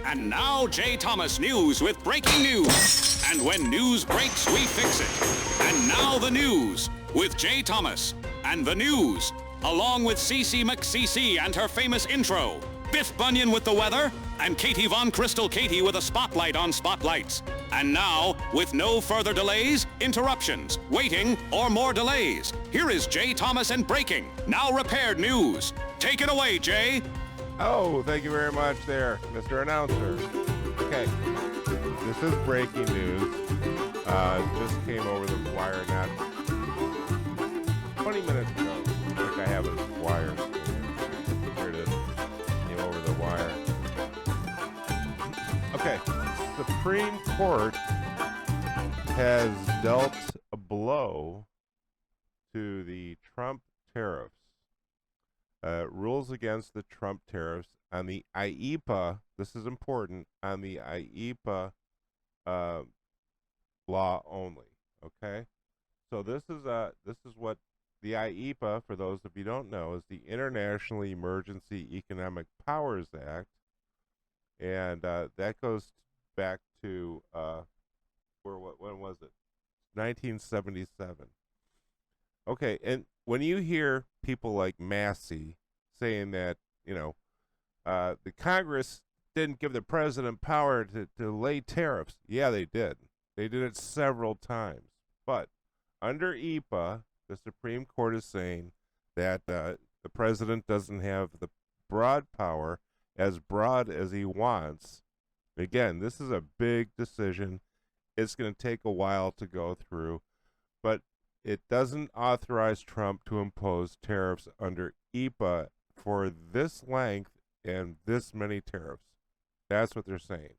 And now Jay Thomas News with breaking news. And when news breaks, we fix it. And now the news with Jay Thomas. And the news, along with Cece McCece and her famous intro. Biff Bunyan with the weather, and Katie Von Crystal Katie with a spotlight on spotlights. And now, with no further delays, interruptions, waiting, or more delays, here is Jay Thomas and Breaking, now repaired news. Take it away, Jay. Oh, thank you very much there, Mr. Announcer. Okay, this is breaking news. Just came over the wire not 20 minutes ago. I think I have a wire. Here it is. Came over the wire. Okay, Supreme Court has dealt a blow to the Trump tariffs. Rules against the Trump tariffs on the IEEPA, this is important, on the IEEPA law only, okay? So this is what the IEEPA, for those of you who don't know, is the International Emergency Economic Powers Act, and that goes back to, when was it? 1977. Okay, and when you hear people like Massey saying that, the Congress didn't give the president power to lay tariffs, yeah, they did. They did it several times. But under EPA, the Supreme Court is saying that the president doesn't have the broad power, as broad as he wants. Again, this is a big decision. It's going to take a while to go through, but it doesn't authorize Trump to impose tariffs under EPA for this length and this many tariffs. That's what they're saying.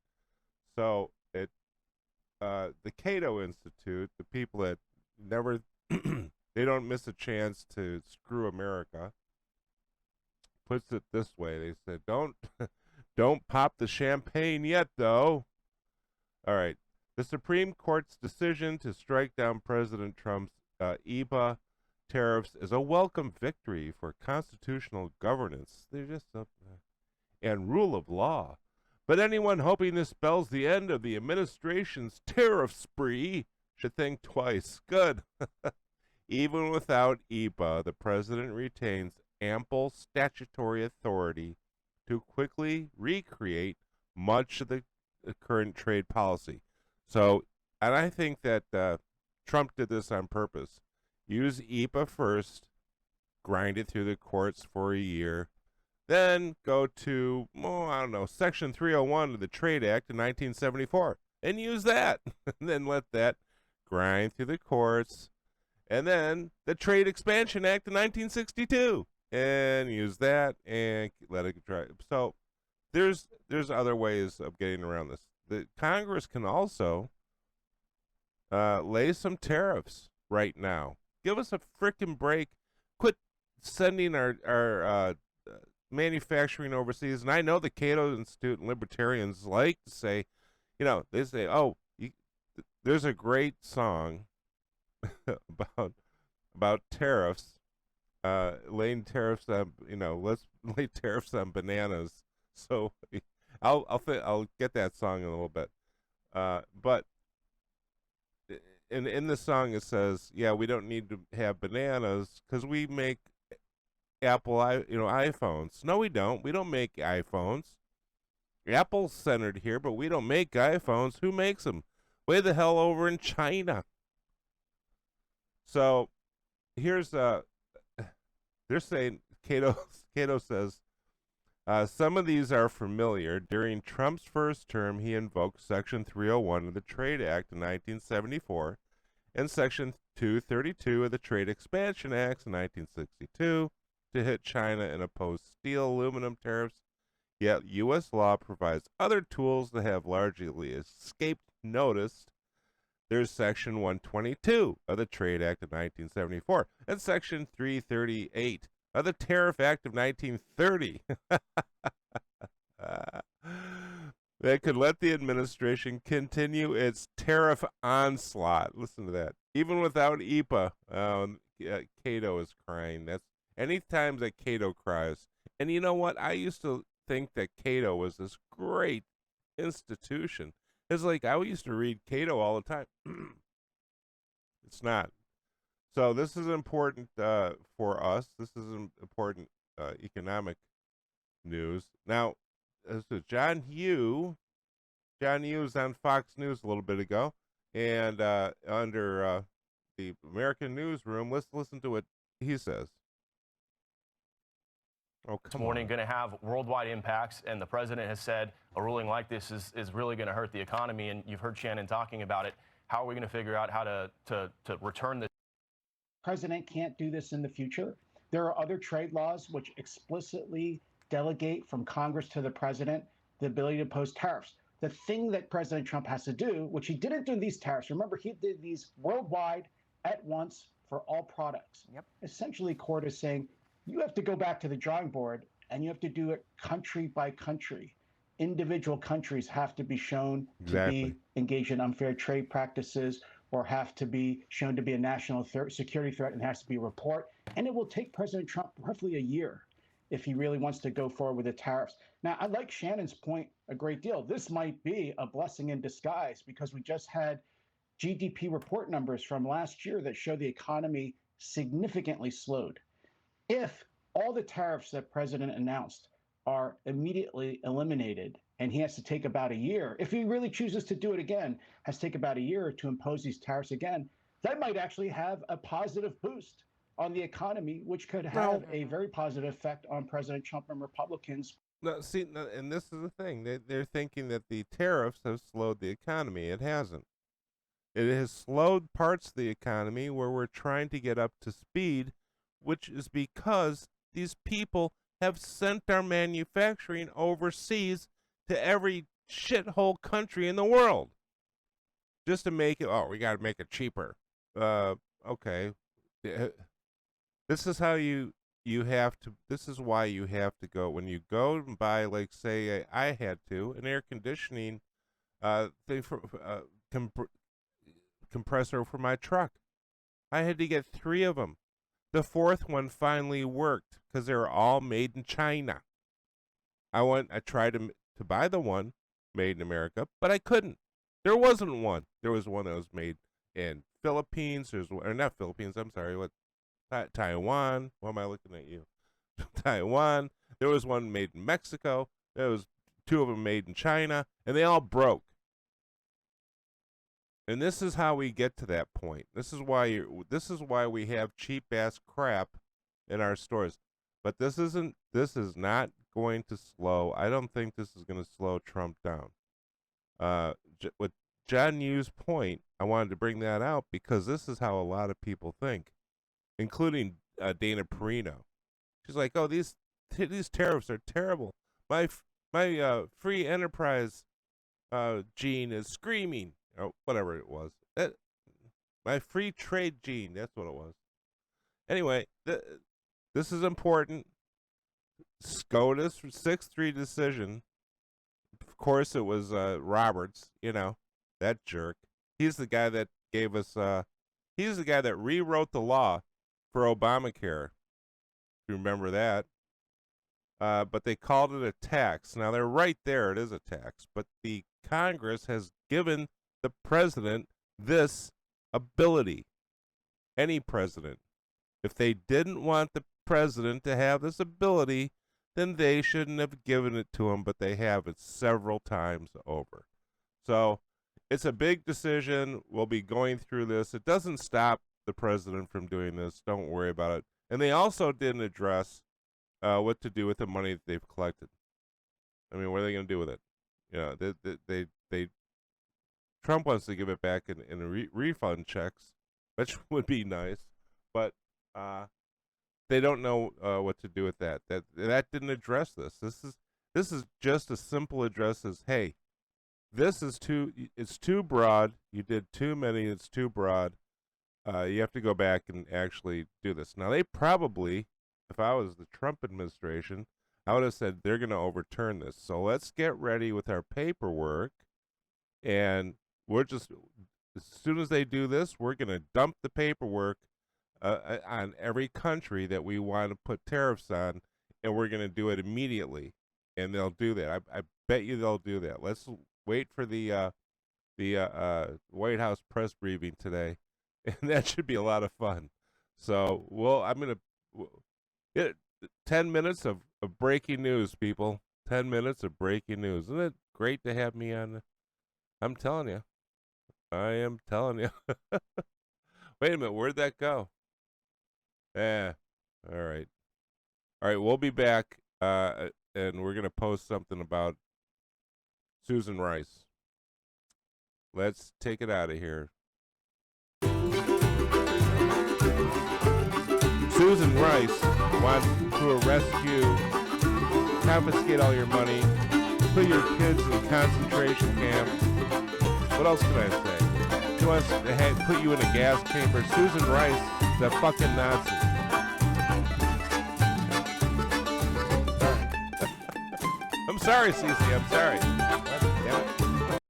So the Cato Institute, the people that never, they don't miss a chance to screw America, puts it this way. They said, don't pop the champagne yet, though. All right. The Supreme Court's decision to strike down President Trump's EPA tariffs is a welcome victory for constitutional governance. They're just and rule of law. But anyone hoping this spells the end of the administration's tariff spree should think twice. Good. Even without EPA, the president retains ample statutory authority to quickly recreate much of the current trade policy. So, and I think that Trump did this on purpose. Use EPA first, grind it through the courts for a year, then go to, Section 301 of the Trade Act of 1974, and use that. And then let that grind through the courts, and then the Trade Expansion Act of 1962, and use that, and let it dry. So there's other ways of getting around this. The Congress can also lay some tariffs right now. Give us a frickin' break. Quit sending our manufacturing overseas. And I know the Cato Institute and libertarians like to say, they say, there's a great song about tariffs, laying tariffs on, let's lay tariffs on bananas. So I'll get that song in a little bit. But in the song it says, yeah, we don't need to have bananas because we make Apple, iPhones. No, we don't. We don't make iPhones. Apple's centered here, but we don't make iPhones. Who makes them? Way the hell over in China. So here's they're saying, Cato says, some of these are familiar. During Trump's first term, he invoked Section 301 of the Trade Act of 1974 and Section 232 of the Trade Expansion Act of 1962 to hit China and oppose steel aluminum tariffs. Yet U.S. law provides other tools that have largely escaped notice. There's Section 122 of the Trade Act of 1974 and Section 338 of the Tariff Act of 1930 that could let the administration continue its tariff onslaught. Listen to that. Even without EPA, Cato is crying. That's anytime that Cato cries. And you know what? I used to think that Cato was this great institution. It's like I used to read Cato all the time. It's not. So this is important for us. This is important economic news. Now, so John Hughes was on Fox News a little bit ago, and under the American Newsroom, let's listen to what he says. Oh, This morning going to have worldwide impacts, and the president has said a ruling like this is really going to hurt the economy, and you've heard Shannon talking about it. How are we going to figure out how to return this? President can't do this in the future. There are other trade laws which explicitly delegate from Congress to the president the ability to impose tariffs. The thing that President Trump has to do, which he didn't do these tariffs, remember, he did these worldwide at once for all products. Yep. Essentially, court is saying, you have to go back to the drawing board and you have to do it country by country. Individual countries have to be shown to be engaged in unfair trade practices or have to be shown to be a national security threat and has to be a report. And it will take President Trump roughly a year if he really wants to go forward with the tariffs. Now, I like Shannon's point a great deal. This might be a blessing in disguise because we just had GDP report numbers from last year that show the economy significantly slowed. If all the tariffs that President announced are immediately eliminated and he has to take about a year, if he really chooses to do it again, has to take about a year to impose these tariffs again, that might actually have a positive boost on the economy, which could have a very positive effect on President Trump and Republicans. No, see, no, and this is the thing. They're thinking that the tariffs have slowed the economy. It hasn't. It has slowed parts of the economy where we're trying to get up to speed, which is because these people have sent our manufacturing overseas to every shithole country in the world just to make it. Oh, we got to make it cheaper. Okay. This is how you have to. This is why you have to go when you go and buy, like, say, I had to an air conditioning thing for compressor for my truck. I had to get 3 of them. The 4th one finally worked because they were all made in China. I tried to buy the one made in America, but I couldn't. There wasn't one. There was one that was made in Philippines. Or not Philippines. I'm sorry. What? Taiwan. Why am I looking at you? Taiwan. There was one made in Mexico. There was 2 of them made in China, and they all broke. And this is how we get to that point. This is why we have cheap ass crap in our stores. But this is not going to slow. I don't think this is going to slow Trump down. With John Hughes' point, I wanted to bring that out because this is how a lot of people think, including Dana Perino. She's like, "Oh, these tariffs are terrible. My free enterprise gene is screaming." Or whatever it was. My free trade gene, that's what it was. Anyway, this is important. SCOTUS 6-3 decision. Of course, it was Roberts, that jerk. He's the guy that gave us, he's the guy that rewrote the law for Obamacare. If you remember that. But they called it a tax. Now, they're right there. It is a tax. But the Congress has given the president this ability. Any president. If they didn't want the president to have this ability, then they shouldn't have given it to him, but they have it several times over. So it's a big decision. We'll be going through this. It doesn't stop the president from doing this. Don't worry about it. And they also didn't address what to do with the money that they've collected. I mean, what are they going to do with it? They Trump wants to give it back in refund checks, which would be nice, but they don't know what to do with that. That didn't address this. This is just a simple address as, hey, it's too broad. You did too many. It's too broad. You have to go back and actually do this. Now, they probably, if I was the Trump administration, I would have said they're going to overturn this. So let's get ready with our paperwork, and we're just, as soon as they do this, we're going to dump the paperwork on every country that we want to put tariffs on, and we're going to do it immediately. and they'll do that. I bet you they'll do that. Let's wait for the White House press briefing today, and that should be a lot of fun. So, I'm going to 10 minutes of breaking news, people. 10 minutes of breaking news. Isn't it great to have me on? I'm telling you. I am telling you. Wait a minute. Where'd that go? All right. All right. We'll be back, and we're going to post something about Susan Rice. Let's take it out of here. Susan Rice wants to arrest you, confiscate all your money, put your kids in a concentration camp. What else can I say? She wants to put you in a gas chamber. Susan Rice is a fucking Nazi. I'm sorry, Cece. I'm sorry.